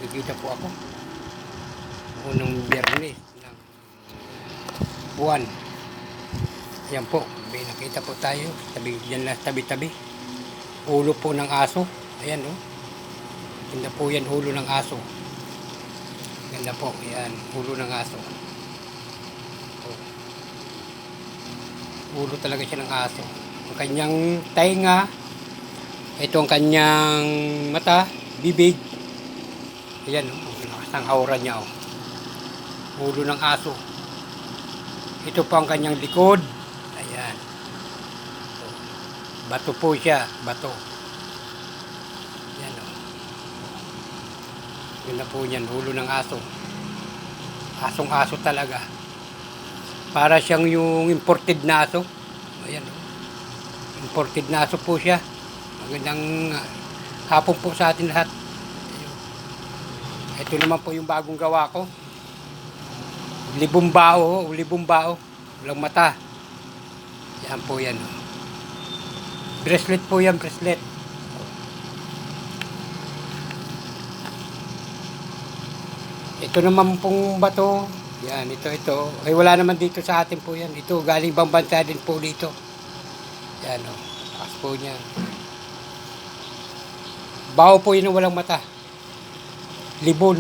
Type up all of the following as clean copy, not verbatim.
Nakikita po ako. Unang Biyernes ng buwan. Yan po. May nakita po tayo. Diyan lang tabi-tabi. Ulo po ng aso. Ayan o. Ganda po yan. Ulo ng aso. Ganda po. Yan. Ulo ng aso. Ulo talaga siya ng aso. Ang kanyang tainga. Ito ang kanyang mata. Bibig. Ayan o. Ang aura niya o. Ulo ng aso. Ito po ang kanyang likod. Ayan. Bato po siya. Bato. Ayan o. Yun na po yan. Ulo ng aso. Asong-aso talaga. Para siyang yung imported na aso. Ayan o. Imported na aso po siya. Magandang hapon po sa atin lahat. Ito naman po yung bagong gawa ko. Libong bao. Walang mata. Yan po yan. Bracelet po yan, bracelet. Ito naman pong bato. Yan, ito. Ay wala naman dito sa atin po yan. Ito, galing ibang bansa din po dito. Yan o. Takas po niya. Bao po yun walang mata. Libon.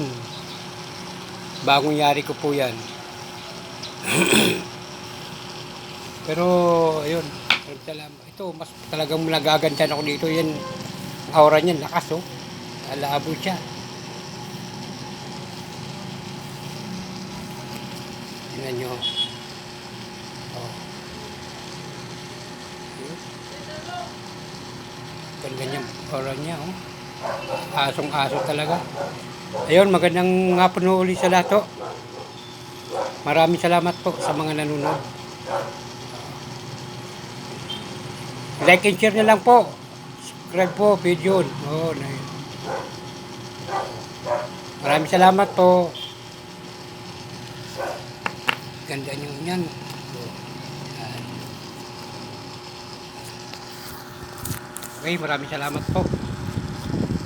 Bagong yari ko po yan. Pero, ayun. Ito, mas talagang nagagandahan ako dito. Yan, aura niya, lakas oh. Alabo siya. Tingnan nyo. Oh. Ganda niya, aura niya oh. Asong-aso talaga. Ayun, magandang hapon uli sa lahat. Maraming salamat po sa mga nanonood. Like and share na lang po. Subscribe po, video. Maraming salamat po. Ganda nyo yan. Okay, maraming salamat po.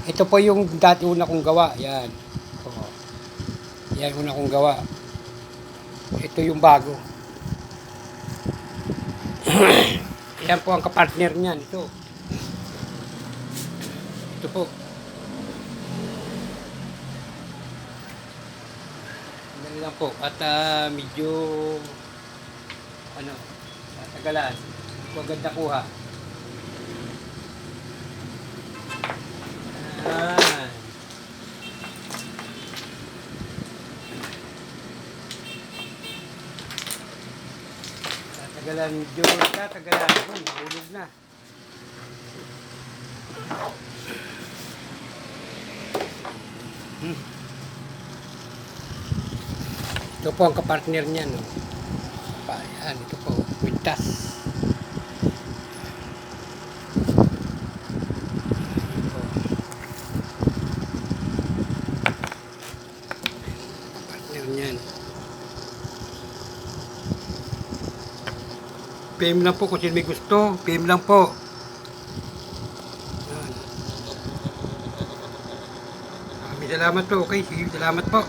Ito po yung dati una kong gawa. Yan. Yan una kong gawa. Ito yung bago. Yan po ang kapartner niyan. Ito. Ito po. Yan lang po. At medyo tagalan. Maganda kuha. Tagalan Diyos ka, tagalan. Hulog na. Ito po ang kapartner niya, no? Ayan, ito po. Wintas. Partner niyan. PM lang po kung sino may gusto. PM lang po. Maraming salamat po. Okay, sige, salamat po.